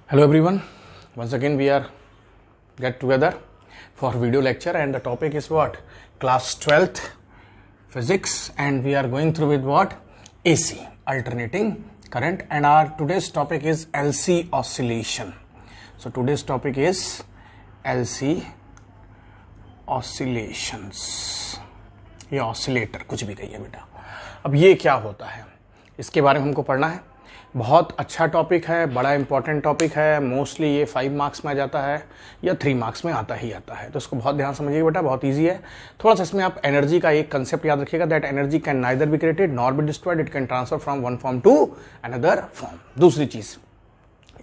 Hello everyone, once again we are get together for video lecture and the topic is what? Class 12th physics and we are going through with what? AC, alternating current, and our today's topic is LC oscillation. So today's topic is LC oscillations. ये oscillator कुछ भी कहिए बेटा. अब ये क्या होता है इसके बारे में हमको पढ़ना है. बहुत अच्छा टॉपिक है, बड़ा इंपॉर्टेंट टॉपिक है. मोस्टली ये 5 मार्क्स में आ जाता है या 3 मार्क्स में आता ही आता है, तो इसको बहुत ध्यान समझिएगा बेटा. बहुत इजी है. थोड़ा सा इसमें आप एनर्जी का एक कंसेप्ट याद रखिएगा, that energy can neither be created nor be destroyed, it can transfer from one form to another form. दूसरी चीज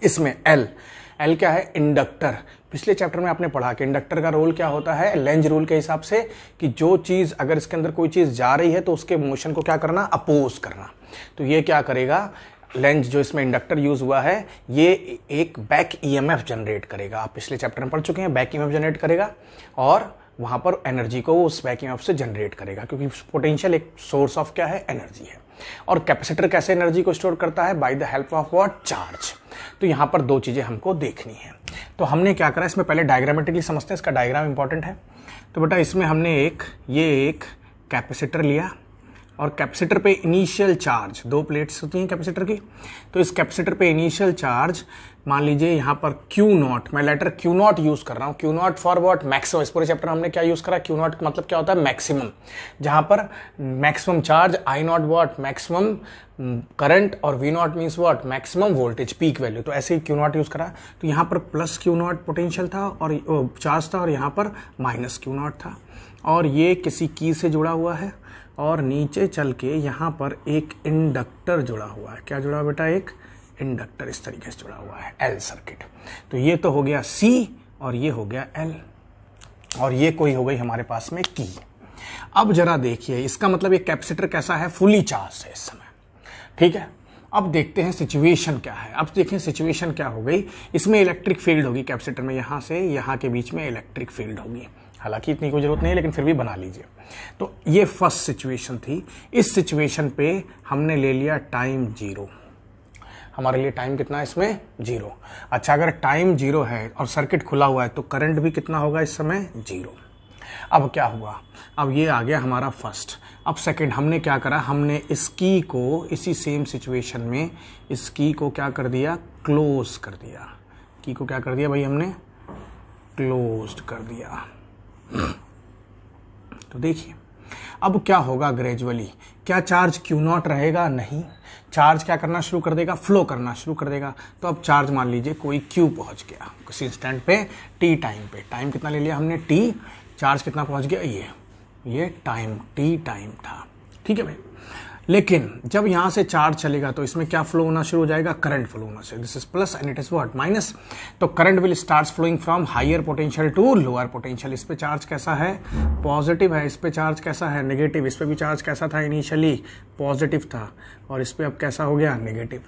इसमें एल क्या है? इंडक्टर. पिछले चैप्टर में आपने पढ़ा कि इंडक्टर का रोल क्या होता है लेंज रूल के हिसाब से, कि जो चीज अगर इसके अंदर कोई चीज जा रही है तो उसके मोशन को क्या करना? अपोज करना. तो ये क्या करेगा? लेंज जो इसमें इंडक्टर यूज हुआ है ये एक बैक ईएमएफ जनरेट करेगा. आप पिछले चैप्टर में पढ़ चुके हैं. बैक ईएमएफ जनरेट करेगा और वहां पर एनर्जी को उस बैक ईएमएफ से जनरेट करेगा, क्योंकि पोटेंशियल एक सोर्स ऑफ क्या है? एनर्जी है. और कैपेसिटर कैसे एनर्जी को स्टोर करता है? By the help of what? Charge. तो यहां पर दो चीजें हमको देखनी है. तो हमने क्या करा, इसमें पहले डायग्रामेटिकली समझते हैं, इसका डायग्राम इंपॉर्टेंट है. तो बेटा इसमें हमने एक कैपेसिटर लिया और कैपेसिटर पे इनिशियल चार्ज, दो प्लेट्स होती हैं कैपेसिटर की, तो इस कैपेसिटर पे इनिशियल चार्ज मान लीजिए यहाँ पर Q0, मैं लेटर Q0 यूज कर रहा हूँ. Q0 for what? मैक्सिमम. इस पूरे चैप्टर में हमने क्या यूज करा? Q0 का मतलब क्या होता है? मैक्सिमम. जहां पर maximum charge, I0 what? Maximum current, और V0 means what? Maximum voltage, peak value. तो ऐसे ही Q0 यूज करा. तो यहाँ पर प्लस Q0 पोटेंशियल था और चार्ज था, और यहाँ पर माइनस Q0 था, और ये किसी की से जुड़ा हुआ है, और नीचे चल के यहाँ पर एक इंडक्टर जुड़ा हुआ है. क्या जुड़ा हुआ बेटा? एक इंडक्टर इस तरीके से जुड़ा हुआ है, एल सर्किट. तो ये तो हो गया सी और ये हो गया एल, और ये कोई हो गई हमारे पास में की. अब जरा देखिए, इसका मतलब ये कैपेसिटर कैसा है? फुली चार्ज है इस समय. ठीक है. अब देखते हैं सिचुएशन क्या है. अब देखें सिचुएशन क्या हो गई. इसमें इलेक्ट्रिक फील्ड होगी कैपेसिटर में, यहाँ से यहाँ के बीच में इलेक्ट्रिक फील्ड होगी. हालांकि इतनी कोई जरूरत नहीं है, लेकिन फिर भी बना लीजिए. तो ये फर्स्ट सिचुएशन थी. इस सिचुएशन पे हमने ले लिया टाइम 0. हमारे लिए टाइम कितना है इसमें? 0. अच्छा, अगर टाइम 0 है और सर्किट खुला हुआ है तो करंट भी कितना होगा इस समय? 0. अब क्या हुआ? अब ये आ गया हमारा फर्स्ट. अब सेकंड हमने क्या करा? हमने इस की को इसी सेम सिचुएशन में इस की को क्या कर दिया? क्लोज कर दिया. की को क्या कर दिया भाई? हमने क्लोज्ड कर दिया. तो देखिए अब क्या होगा ग्रेजुअली. क्या चार्ज Q0 रहेगा? नहीं. चार्ज क्या करना शुरू कर देगा? फ्लो करना शुरू कर देगा. तो अब चार्ज मान लीजिए कोई Q पहुंच गया किसी इंस्टेंट पे, T टाइम पे. टाइम कितना ले लिया हमने? T. चार्ज कितना पहुंच गया? ये टाइम, T टाइम था. ठीक है भाई. लेकिन जब यहां से चार्ज चलेगा तो इसमें क्या फ्लो होना शुरू हो जाएगा? करंट फ्लो होना चाहिए. This is plus and it is what? Minus. तो current will start flowing from higher potential to lower potential. इस पे चार्ज कैसा है? पॉजिटिव है. इस पे चार्ज कैसा है? नेगेटिव. इस पे भी चार्ज कैसा था? इनिशियली पॉजिटिव था, और इस पे अब कैसा हो गया? नेगेटिव.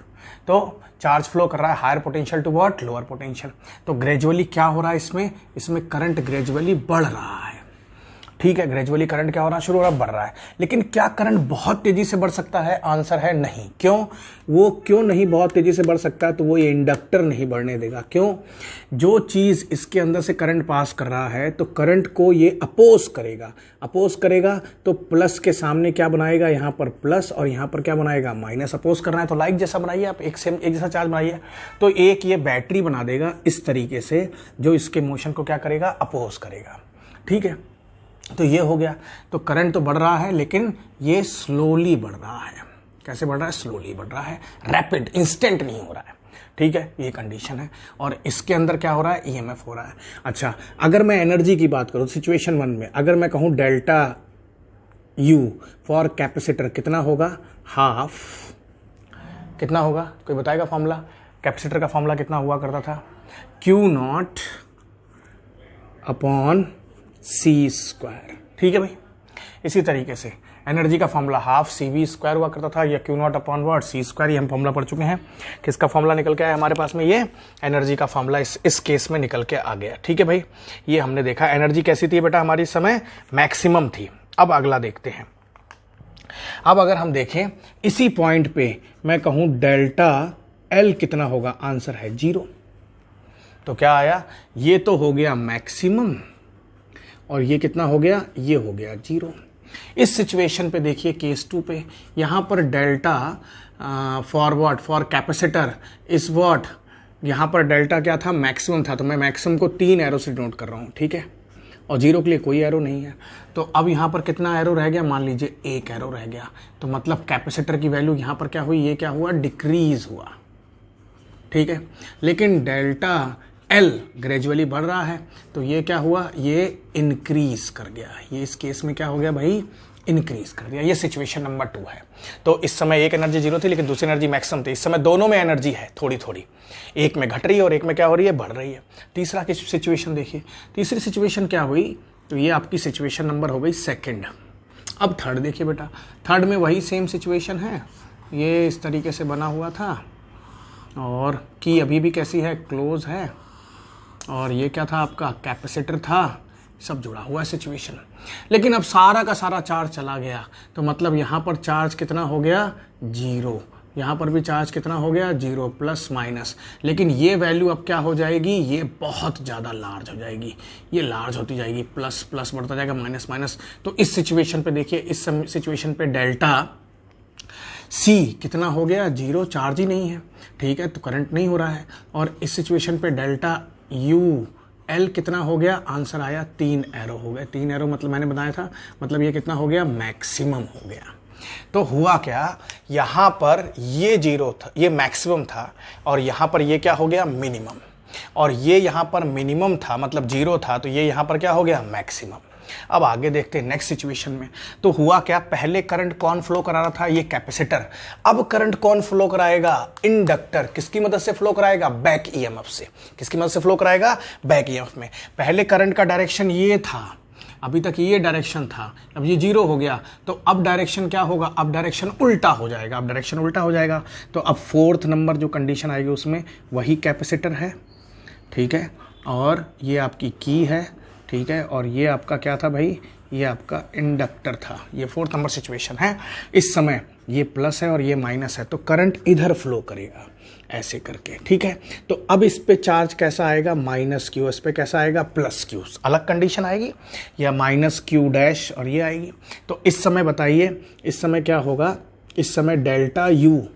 तो चार्ज फ्लो कर रहा है higher potential to what? Lower potential. तो ग्रेजुअली क्या हो रहा है इसमें करंट ग्रेजुअली बढ़ रहा है. ठीक है. ग्रेजुअली करंट क्या हो रहा है? शुरू हो रहा है, बढ़ रहा है. लेकिन क्या करंट बहुत तेजी से बढ़ सकता है? आंसर है नहीं. क्यों? वो क्यों नहीं बहुत तेजी से बढ़ सकता? तो वो ये इंडक्टर नहीं बढ़ने देगा. क्यों? जो चीज इसके अंदर से करंट पास कर रहा है तो करंट को ये अपोज करेगा. अपोज करेगा तो प्लस के सामने क्या बनाएगा? यहाँ पर प्लस, और यहाँ पर क्या बनाएगा? माइनस. अपोज करना है तो लाइक जैसा बनाइए आप, एक जैसा चार्ज बनाइए. तो एक ये बैटरी बना देगा इस तरीके से, जो इसके मोशन को क्या करेगा? अपोज करेगा. ठीक है. तो ये हो गया. तो करंट तो बढ़ रहा है, लेकिन ये स्लोली बढ़ रहा है. कैसे बढ़ रहा है? स्लोली बढ़ रहा है. रैपिड, इंस्टेंट नहीं हो रहा है. ठीक है. ये कंडीशन है. और इसके अंदर क्या हो रहा है? ईएमएफ हो रहा है. अच्छा, अगर मैं एनर्जी की बात करूं सिचुएशन 1 में, अगर मैं कहूं डेल्टा यू फॉर कैपेसिटर कितना होगा? हाफ. कितना होगा? कोई बताएगा फॉर्मूला? कैपेसिटर का फॉर्मूला कितना हुआ करता था? Q0 upon C². ठीक है भाई. इसी तरीके से एनर्जी का फॉर्मूला हाफ CV² हुआ करता था, या Q0 अपॉन व्हाट? C². ये हम फॉर्मूला पढ़ चुके हैं. किसका फॉर्मूला निकल के आया हमारे पास में? ये एनर्जी का फॉर्मूला इस केस में निकल के आ गया. ठीक है भाई. ये हमने देखा एनर्जी कैसी थी बेटा हमारी समय? मैक्सिमम थी. अब अगला देखते हैं. अब अगर हम देखें इसी पॉइंट पे मैं कहूं डेल्टा L कितना होगा? आंसर है 0. तो क्या आया, ये तो हो गया मैक्सिमम और ये कितना हो गया, ये हो गया 0। इस सिचुएशन पे देखिए केस 2 पे, यहाँ पर डेल्टा फॉर कैपेसिटर इस वॉट, यहाँ पर डेल्टा क्या था, मैक्सिमम था, तो मैं मैक्सिमम को 3 एरो से डिनोट कर रहा हूँ, ठीक है, और 0 के लिए कोई एरो नहीं है। तो अब यहाँ पर कितना एरो रह गया, मान लीजिए 1 एरो रह गया, तो मतलब कैपेसिटर की वैल्यू यहाँ पर क्या हुई, ये क्या हुआ, डिक्रीज हुआ, ठीक है। लेकिन डेल्टा एल ग्रेजुअली बढ़ रहा है, तो ये क्या हुआ, ये इंक्रीज कर गया, ये इस केस में क्या हो गया भाई, इंक्रीज कर दिया। ये सिचुएशन नंबर 2 है। तो इस समय एक एनर्जी 0 थी लेकिन दूसरी एनर्जी मैक्सिमम थी। इस समय दोनों में एनर्जी है थोड़ी थोड़ी, एक में घट रही है और एक में क्या हो रही है, बढ़ रही है। तीसरा की सिचुएशन देखिए, तीसरी सिचुएशन क्या हुई, तो ये आपकी सिचुएशन नंबर हो गई 2। अब थर्ड देखिए बेटा, थर्ड में वही सेम सिचुएशन है, ये इस तरीके से बना हुआ था और की अभी भी कैसी है, क्लोज है, और ये क्या था आपका, कैपेसिटर था, सब जुड़ा हुआ है सिचुएशन। लेकिन अब सारा का सारा चार्ज चला गया, तो मतलब यहाँ पर चार्ज कितना हो गया, 0, यहाँ पर भी चार्ज कितना हो गया, 0 प्लस माइनस। लेकिन ये वैल्यू अब क्या हो जाएगी, ये बहुत ज़्यादा लार्ज हो जाएगी, ये लार्ज होती जाएगी, प्लस प्लस बढ़ता जाएगा, माइनस माइनस। तो इस सिचुएशन पे देखिए, इस सिचुएशन पे डेल्टा सी कितना हो गया, 0, चार्ज ही नहीं है, ठीक है, तो करंट नहीं हो रहा है। और इस सिचुएशन पे डेल्टा यू एल कितना हो गया, आंसर आया 3 एरो हो गए। 3 एरो मतलब मैंने बताया था, मतलब ये कितना हो गया, मैक्सिमम हो गया। तो हुआ क्या, यहाँ पर ये 0 था, ये मैक्सिमम था, और यहाँ पर ये क्या हो गया, मिनिमम, और ये यहाँ पर मिनिमम था मतलब 0 था, तो ये यहाँ पर क्या हो गया, मैक्सिमम। अब आगे देखते हैं नेक्स्ट सिचुएशन में। तो हुआ क्या, पहले करंट कौन फ्लो करा रहा था, ये कैपेसिटर। अब करंट कौन फ्लो कराएगा, इंडक्टर। किसकी मदद से फ्लो कराएगा, बैक ईएमएफ से। किसकी मदद से फ्लो कराएगा, बैक ईएमएफ में। पहले करंट का डायरेक्शन ये था, अभी तक ये डायरेक्शन था, अब ये 0 हो गया, तो अब डायरेक्शन क्या होगा, अब डायरेक्शन उल्टा हो जाएगा। अब डायरेक्शन उल्टा हो जाएगा, तो अब 4th नंबर जो कंडीशन आएगी उसमें वही कैपेसिटर है, ठीक है, और ये आपकी की है, ठीक है, और ये आपका क्या था भाई, ये आपका इंडक्टर था। ये 4th नंबर सिचुएशन है। इस समय ये प्लस है और ये माइनस है, तो करंट इधर फ्लो करेगा ऐसे करके, ठीक है। तो अब इस पे चार्ज कैसा आएगा, माइनस क्यू, इस पे कैसा आएगा, प्लस क्यू। अलग कंडीशन आएगी, या माइनस क्यू डैश और ये आएगी। तो इस समय बताइए, इस समय क्या होगा, इस समय डेल्टा यू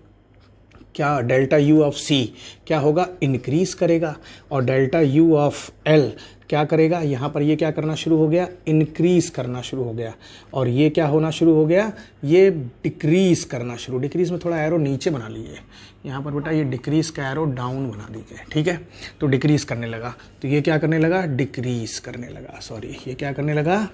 क्या, डेल्टा यू ऑफ सी क्या होगा, इंक्रीज करेगा, और डेल्टा यू ऑफ एल क्या करेगा, यहाँ पर ये क्या करना शुरू हो गया, इंक्रीज करना शुरू हो गया, और ये क्या होना शुरू हो गया, ये डिक्रीज करना शुरू। डिक्रीज में थोड़ा एरो नीचे बना लीजिए, यहाँ पर बेटा ये डिक्रीज का एरो डाउन बना दीजिए, ठीक है। तो डिक्रीज करने लगा, तो ये क्या करने लगा, डिक्रीज करने लगा, सॉरी, ये क्या करने लगा,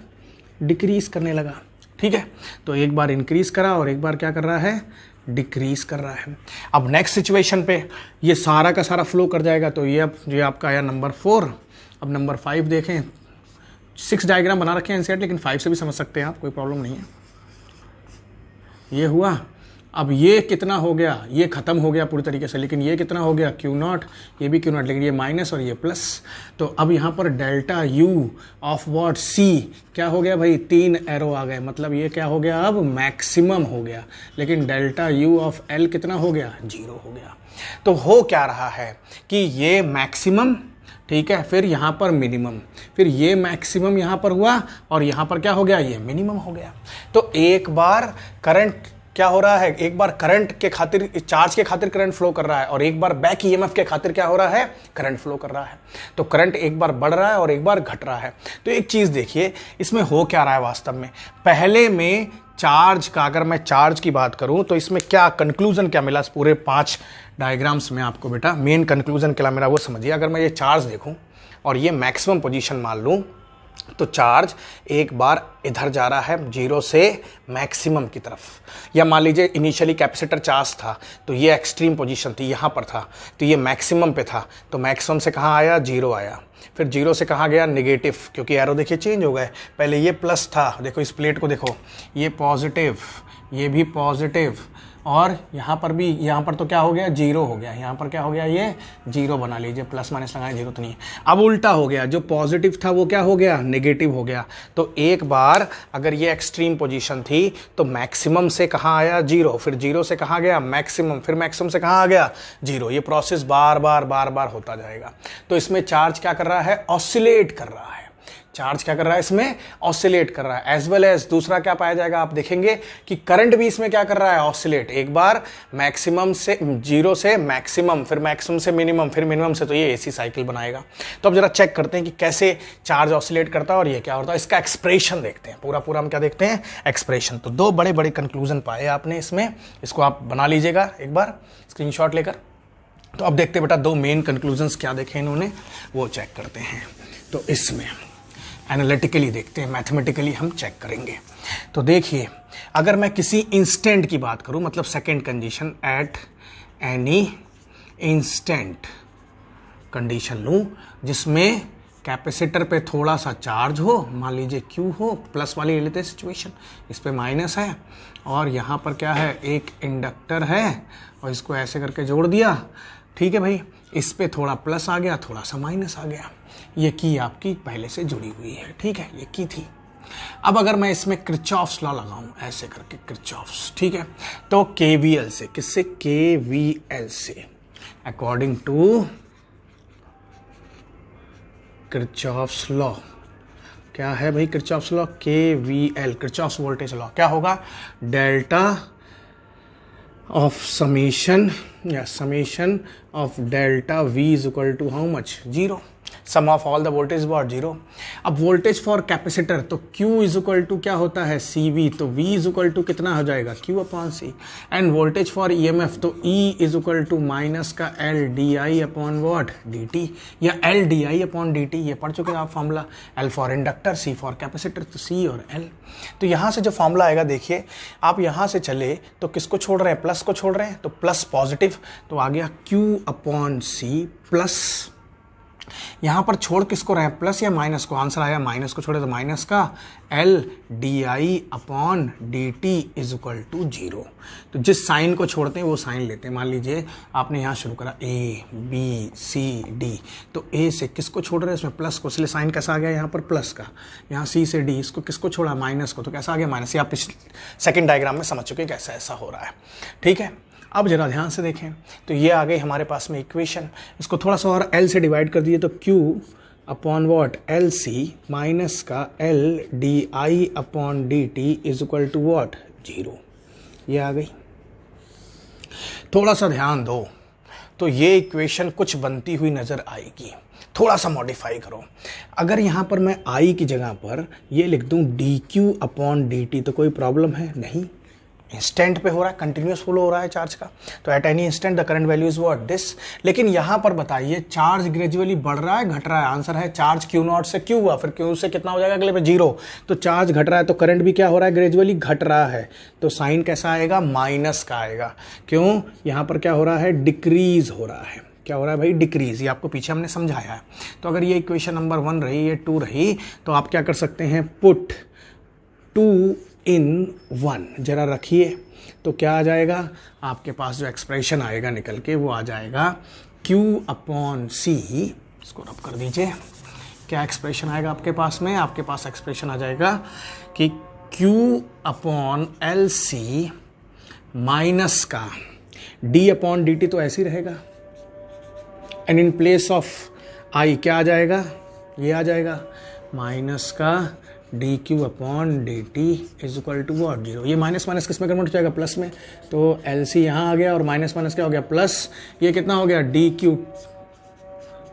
डिक्रीज करने लगा, ठीक है। तो एक बार इंक्रीज करा और एक बार क्या कर रहा है, डिक्रीज कर रहा है। अब नेक्स्ट सिचुएशन पे ये सारा का सारा फ्लो कर जाएगा, तो ये अब जो आपका आया नंबर 4। अब नंबर 5 देखें, 6 डायग्राम बना रखे हैं एनसीईआरटी, लेकिन 5 से भी समझ सकते हैं आप, कोई प्रॉब्लम नहीं है। ये हुआ, अब ये कितना हो गया, ये खत्म हो गया पूरी तरीके से, लेकिन ये कितना हो गया, Q0, ये भी Q0, लेकिन ये माइनस और ये प्लस। तो अब यहाँ पर डेल्टा यू ऑफ वॉट सी क्या हो गया भाई, 3 एरो आ गए, मतलब ये क्या हो गया, अब मैक्सिमम हो गया। लेकिन डेल्टा यू ऑफ एल कितना हो गया, 0 हो गया। तो हो क्या रहा है कि ये मैक्सिमम, ठीक है, फिर यहाँ पर मिनिमम, फिर ये मैक्सिमम यहाँ पर हुआ, और यहाँ पर क्या हो गया, ये मिनिमम हो गया। तो एक बार करंट क्या हो रहा है, एक बार करंट के खातिर, चार्ज के खातिर करंट फ्लो कर रहा है, और एक बार बैक ईएमएफ के खातिर क्या हो रहा है, करंट फ्लो कर रहा है। तो करंट एक बार बढ़ रहा है और एक बार घट रहा है। तो एक चीज देखिए, इसमें हो क्या रहा है वास्तव में। पहले में चार्ज का, अगर मैं चार्ज की बात करूं तो इसमें क्या कंक्लूजन क्या मिला, पूरे 5 डायग्राम्स में आपको बेटा मेन कंक्लूजन क्या मिला वो समझिए। अगर मैं ये चार्ज देखूं और ये मैक्सिमम पोजीशन मान लूं, तो चार्ज एक बार इधर जा रहा है 0 से मैक्सिमम की तरफ, या मान लीजिए इनिशियली कैपेसिटर चार्ज था, तो ये एक्सट्रीम पोजीशन थी, यहाँ पर था, तो ये मैक्सिमम पे था, तो मैक्सिमम से कहाँ आया, 0 आया। फिर 0 से कहाँ गया, नेगेटिव, क्योंकि एरो देखिए चेंज हो गए। पहले ये प्लस था, देखो इस प्लेट को देखो, ये पॉजिटिव, ये भी पॉजिटिव, और यहाँ पर भी, यहाँ पर तो क्या हो गया, जीरो हो गया, यहाँ पर क्या हो गया, ये जीरो बना लीजिए, प्लस माइनस लगाए जीरो तो नहीं है। अब उल्टा हो गया, जो पॉजिटिव था वो क्या हो गया, नेगेटिव हो गया। तो एक बार अगर ये एक्सट्रीम पोजीशन थी तो मैक्सिमम से कहाँ आया, जीरो, फिर जीरो से कहाँ गया, मैक्सिमम, फिर मैक्सिमम से कहाँ आ गया, जीरो। ये प्रोसेस बार बार होता जाएगा। तो इसमें चार्ज क्या कर रहा है, ऑसिलेट कर रहा है। चार्ज क्या कर रहा है, इसमें ऑसिलेट कर रहा है। एज वेल एज दूसरा क्या पाया जाएगा, आप देखेंगे कि करंट भी इसमें क्या कर रहा है, ऑसिलेट। एक बार मैक्सिमम से, जीरो से मैक्सिमम, फिर मैक्सिमम से मिनिमम, फिर मिनिमम से, तो ये एसी साइकिल बनाएगा। तो अब जरा चेक करते हैं कि कैसे चार्ज ऑसिलेट करता है और ये क्या होता है। इसका एक्सप्रेशन देखते हैं, पूरा हम क्या देखते हैं, एक्सप्रेशन। तो दो बड़े बड़े कंक्लूजन पाए आपने इसमें, इसको आप बना लीजिएगा एक बार स्क्रीनशॉट लेकर। तो अब देखते हैं बेटा दो मेन कंक्लूजन्स क्या देखे इन्होंने, वो चेक करते हैं। तो इसमें एनालिटिकली देखते हैं, मैथमेटिकली हम चेक करेंगे। तो देखिए, अगर मैं किसी इंस्टेंट की बात करूं, मतलब second condition, at any instant condition लूं जिसमें कैपेसिटर पे थोड़ा सा चार्ज हो, मान लीजिए Q हो, प्लस वाली ले लेते हैं सिचुएशन, इस पे माइनस है, और यहाँ पर क्या है, एक इंडक्टर है, और इसको ऐसे करके जोड़ दिया, ठीक है भाई। इस पे थोड़ा प्लस आ गया, थोड़ा सा माइनस आ गया। ये की आपकी पहले से जुड़ी हुई है, ठीक है, ये की थी। अब अगर मैं इसमें किरचॉफ्स लॉ लगाऊं, ऐसे करके किरचॉफ्स, ठीक है, तो केवीएल से, किससे, केवीएल से, अकॉर्डिंग टू किरचॉफ्स लॉ, क्या है भाई Kirchhoff's law, KVL, Kirchhoff's voltage law, क्या होगा, डेल्टा ऑफ समेशन, या summation of delta V is equal to how much, zero, sum of all the voltage what, zero. अब voltage for capacitor, तो Q is equal to क्या होता है, CV, तो V is equal to कितना हो जाएगा, Q upon C। And voltage for EMF, तो E is equal to minus का L DI upon what, DT, या L DI अपॉन DT, ये पढ़ चुके हैं आप formula, L for inductor, C for capacitor, तो C और L। तो यहाँ से जो फॉर्मूला आएगा, देखिए आप यहाँ से चले तो किसको छोड़ रहे हैं, प्लस को छोड़ रहे हैं, तो प्लस पॉजिटिव, तो आ गया Q अपॉन C प्लस, यहां पर छोड़ किसको रहे हैं, प्लस या माइनस को, आंसर आया माइनस को छोड़े तो माइनस का L DI upon DT is equal to zero. तो जिस साइन को छोड़ते हैं वो साइन लेते हैं। मान लीजिए आपने यहां शुरू करा A B C D, तो A से किसको छोड़ रहे हैं, इसमें प्लस को, इसलिए साइन कैसा आ गया यहाँ पर प्लस का, यहाँ C से D, इसको किसको छोड़ा, माइनस को, तो कैसा आ गया माइनस। ये आप सेकेंड डायग्राम में समझ चुके कैसा ऐसा हो रहा है, ठीक है। अब जरा ध्यान से देखें, तो ये आ गई हमारे पास में इक्वेशन, इसको थोड़ा सा और L से डिवाइड कर दिए, तो Q upon what, LC minus का L DI upon DT is equal to what, zero, ये आ गई। थोड़ा सा ध्यान दो, तो ये इक्वेशन कुछ बनती हुई नजर आएगी, थोड़ा सा मॉडिफाई करो। अगर यहाँ पर मैं I की जगह पर ये लिख दूं DQ अपॉन DT, तो कोई प्रॉब्लम है नहीं, इंस्टेंट पे हो रहा है, कंटिन्यूस फ्लो हो रहा है चार्ज का, तो at any instant the current value is what, this. लेकिन यहां पर बताइए चार्ज ग्रेजुअली बढ़ रहा है, घट रहा है, आंसर है चार्ज Q नॉट से Q हुआ, फिर Q से कितना हो जाएगा अगले पे, जीरो। तो चार्ज घट रहा है तो करंट भी क्या हो रहा है, ग्रेजुअली घट रहा है, तो साइन कैसा आएगा, माइनस का आएगा। क्यों, यहां पर क्या हो रहा है, डिक्रीज हो रहा है, क्या हो रहा है भाई, डिक्रीज। ये आपको पीछे हमने समझाया है। तो अगर ये इक्वेशन नंबर 1 रही, ये 2 रही, तो आप क्या कर सकते हैं, पुट 2 in 1 जरा रखिए, तो क्या आ जाएगा आपके पास, जो एक्सप्रेशन आएगा निकल के वो आ जाएगा Q अपॉन C, इसको रब कर दीजिए, क्या एक्सप्रेशन आएगा आपके पास में, आपके पास एक्सप्रेशन आ जाएगा कि Q अपॉन LC माइनस का D अपॉन DT, तो ऐसे ही रहेगा, and in place of I क्या आ जाएगा, ये आ जाएगा माइनस का DQ upon DT is equal to what, zero. ये माइनस माइनस किस में कन्वर्ट हो जाएगा, प्लस में, तो LC यहाँ आ गया और माइनस माइनस क्या हो गया, प्लस, ये कितना हो गया, DQ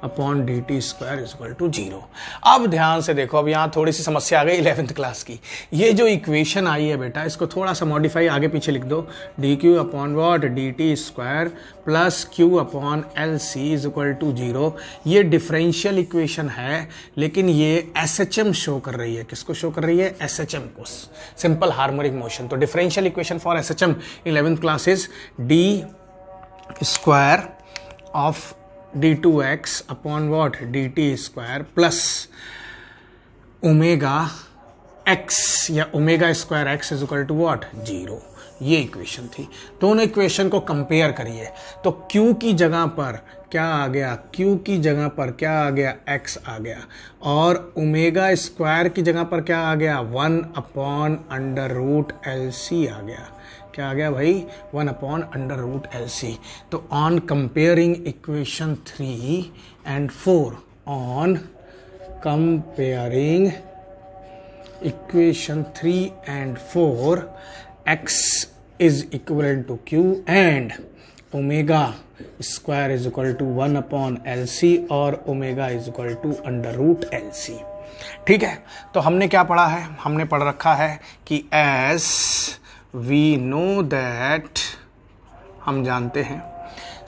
upon DT square is equal to zero. अब ध्यान से देखो, अब यहाँ थोड़ी सी समस्या आ गई 11th क्लास की। ये जो इक्वेशन आई है बेटा, इसको थोड़ा सा मॉडिफाई आगे पीछे लिख दो, DQ upon what, DT square plus Q upon LC is equal to zero. ये डिफरेंशियल इक्वेशन है, लेकिन ये SHM शो कर रही है, किसको शो कर रही है, SHM को, सिंपल हार्मोनिक मोशन। तो differential equation for SHM 11th class is D square of d2x upon what, dt square plus omega x या omega square x is equal to what, zero. ये equation थी। दोनों equation को compare करिए तो Q की जगह पर क्या आ गया, Q की जगह पर क्या आ गया, x आ गया, और ओमेगा स्क्वायर की जगह पर क्या आ गया, 1/√LC आ गया। क्या आ गया भाई, 1/√LC। तो on comparing equation 3 and 4, on comparing equation 3 and 4, x is equivalent to q and omega square is equal to 1/LC और omega is equal to √LC। ठीक है, तो हमने क्या पढ़ा है, हमने पढ़ रखा है कि as we know that, हम जानते हैं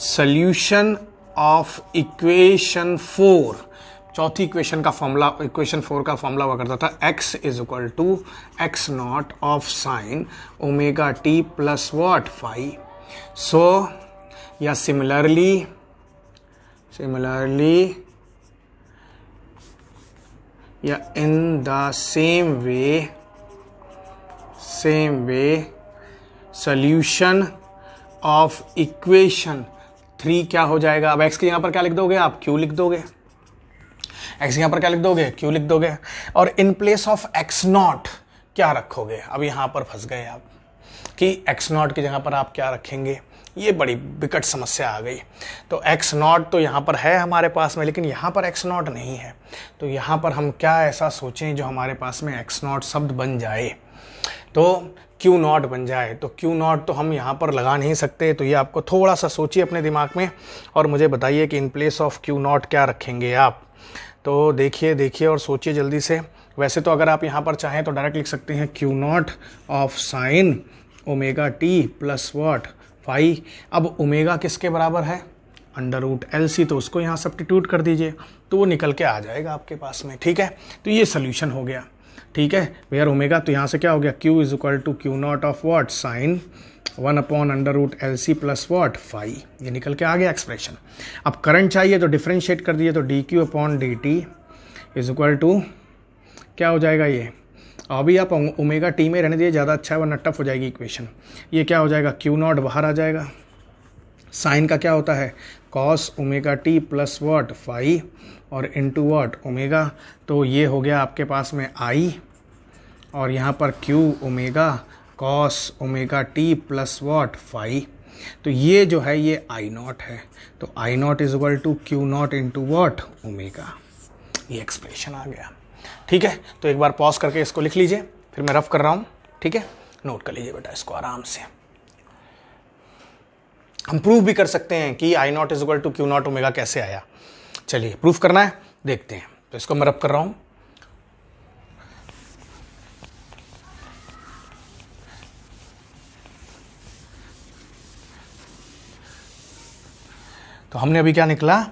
solution of equation 4, चौथी इक्वेशन का फॉर्मूला, इक्वेशन 4 का फॉर्मूला हुआ करता था x is equal to x not of sine omega T plus what phi. So या सिमिलरली या in the same way solution of equation 3 क्या हो जाएगा। अब x की यहाँ पर क्या लिख दोगे आप, q लिख दोगे, x यहाँ पर क्या लिख दोगे, q लिख दोगे, और in place of x not क्या रखोगे। अब यहाँ पर फंस गए आप कि x नॉट की जगह पर आप क्या रखेंगे, ये बड़ी विकट समस्या आ गई। तो x नॉट तो यहाँ पर है हमारे पास में, लेकिन यहाँ पर x नॉट नहीं है। तो यहाँ पर हम क्या ऐसा सोचें जो हमारे पास में x नॉट शब्द बन जाए, तो Q नॉट बन जाए। तो Q नॉट तो हम यहाँ पर लगा नहीं सकते। तो ये आपको थोड़ा सा सोचिए अपने दिमाग में और मुझे बताइए कि in place of Q not क्या रखेंगे आप। तो देखिए और सोचिए जल्दी से। वैसे तो अगर आप यहाँ पर चाहें तो डायरेक्ट लिख सकते हैं Q not of sine omega T plus what phi. अब ओमेगा किसके बराबर है, √LC, तो उसको यहाँ सब्स्टिट्यूट कर दीजिए तो वो निकल के आ जाएगा आपके पास में। ठीक है, तो ये सोल्यूशन हो गया। ठीक है, वेयर ओमेगा, तो यहाँ से क्या हो गया, Q is equal to Q not of what sine 1/√LC plus what phi, ये निकल के आ गया एक्सप्रेशन। अब करंट चाहिए तो डिफ्रेंशिएट कर दिए, तो dQ/dt इज इक्वल टू क्या हो जाएगा, ये अभी आप ओमेगा टी में रहने दिए, ज़्यादा अच्छा है वरना टफ हो जाएगी इक्वेशन। ये क्या हो जाएगा, Q नॉट बाहर आ जाएगा, साइन का क्या होता है cos omega T plus what phi और इनटू वॉट ओमेगा। तो ये हो गया आपके पास में I, और यहाँ पर Q omega cos omega T plus what phi. तो ये जो है ये I नॉट है, तो I not is equal to Q not into what omega. ये एक्सप्रेशन आ गया। ठीक है, तो एक बार पॉज करके इसको लिख लीजिए, फिर मैं रफ कर रहा हूँ। ठीक है, नोट कर लीजिए बेटा इसको आराम से। हम प्रूव भी कर सकते हैं कि I not is equal to Q not omega कैसे आया। चलिए प्रूफ करना है, देखते हैं। तो इसको मैं रफ कर रहा हूँ। तो हमने अभी क्या निकला,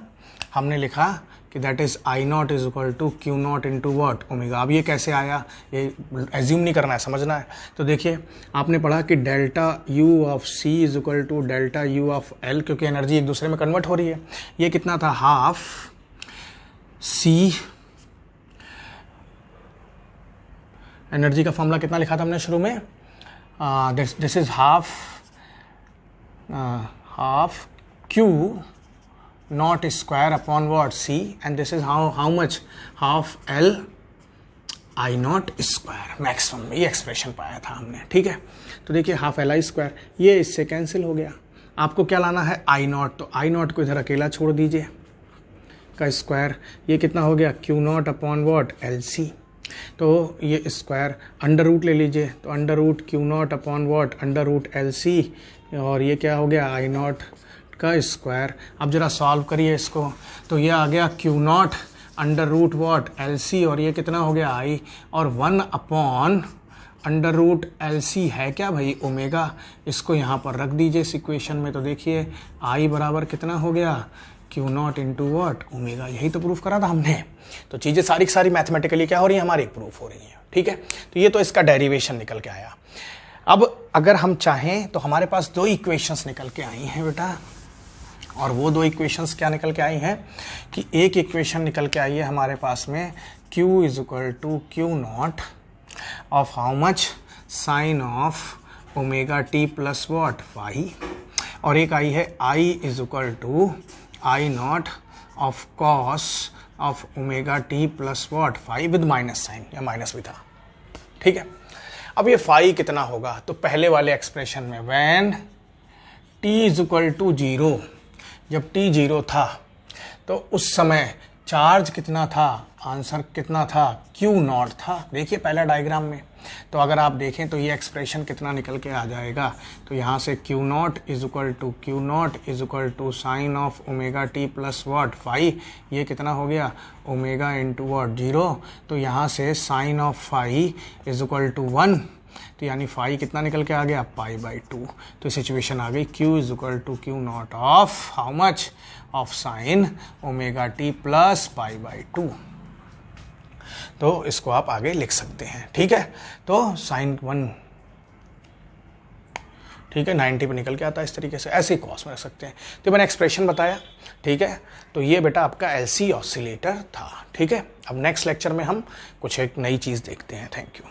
हमने लिखा कि that is I not is equal to Q not into what omega. अब ये कैसे आया, ये एज्यूम नहीं करना है, समझना है। तो देखिए आपने पढ़ा कि delta U of C is equal to delta U of L, क्योंकि एनर्जी एक दूसरे में कन्वर्ट हो रही है। ये कितना था, हाफ C, एनर्जी का फॉर्मूला कितना लिखा था हमने शुरू में, this is half Q not square upon what C, and this is how much, half L I not square maximum में। ये एक्सप्रेशन पाया था हमने। ठीक है, तो देखिए हाफ LI स्क्वायर, ये इससे कैंसिल हो गया। आपको क्या लाना है, I नॉट, तो I नॉट को इधर अकेला छोड़ दीजिए का स्क्वायर। ये कितना हो गया, Q not upon what LC, तो ये स्क्वायर अंडर रूट ले लीजिए, तो under root Q not upon what √LC, और ये क्या हो गया, I नॉट का स्क्वायर। अब जरा सॉल्व करिए इसको, तो ये आ गया Q not under root what LC, और ये कितना हो गया I, और 1/√LC है क्या भाई, ओमेगा। इसको यहाँ पर रख दीजिए इस इक्वेशन में, तो देखिए I बराबर कितना हो गया, Q not into what omega. यही तो प्रूफ करा था हमने। तो चीज़ें सारी की सारी मैथमेटिकली क्या हो रही हैं, हमारी प्रूफ हो रही हैं। ठीक है, तो ये तो इसका डेरिवेशन निकल के आया। अब अगर हम चाहें तो हमारे पास दो इक्वेशंस निकल के आई हैं बेटा, और वो दो इक्वेशंस क्या निकल के आई हैं कि एक इक्वेशन निकल के आई है हमारे पास में Q is equal to Q not of how much, sine of omega T plus what phi, और एक आई है I is equal to I not of cos of omega T plus what phi with minus sine, या minus भी था, ठीक है। अब ये फाई कितना होगा, तो पहले वाले एक्सप्रेशन में when t is equal to 0, जब टी 0 था तो उस समय चार्ज कितना था, आंसर कितना था, Q नॉट था। देखिए पहला डायग्राम में, तो अगर आप देखें तो ये एक्सप्रेशन कितना निकल के आ जाएगा, तो यहाँ से Q not is equal to sine of omega T plus what phi, ये कितना हो गया ओमेगा इंटू वॉट 0, तो यहाँ से sine of phi is equal to 1, तो यानी फाई कितना निकल के आ गया पाई बाई 2। तो सिचुएशन आ गई Q is equal to Q not of how much, of sine omega T plus pi by 2। तो इसको आप आगे लिख सकते हैं, ठीक है। तो साइन 1, ठीक है, 90 पे निकल के आता है इस तरीके से, ऐसे ही कॉस में रख सकते हैं। तो मैंने एक्सप्रेशन बताया, ठीक है। तो ये बेटा आपका LC ऑसिलेटर था, ठीक है। अब नेक्स्ट लेक्चर में हम कुछ एक नई चीज़ देखते हैं। Thank you.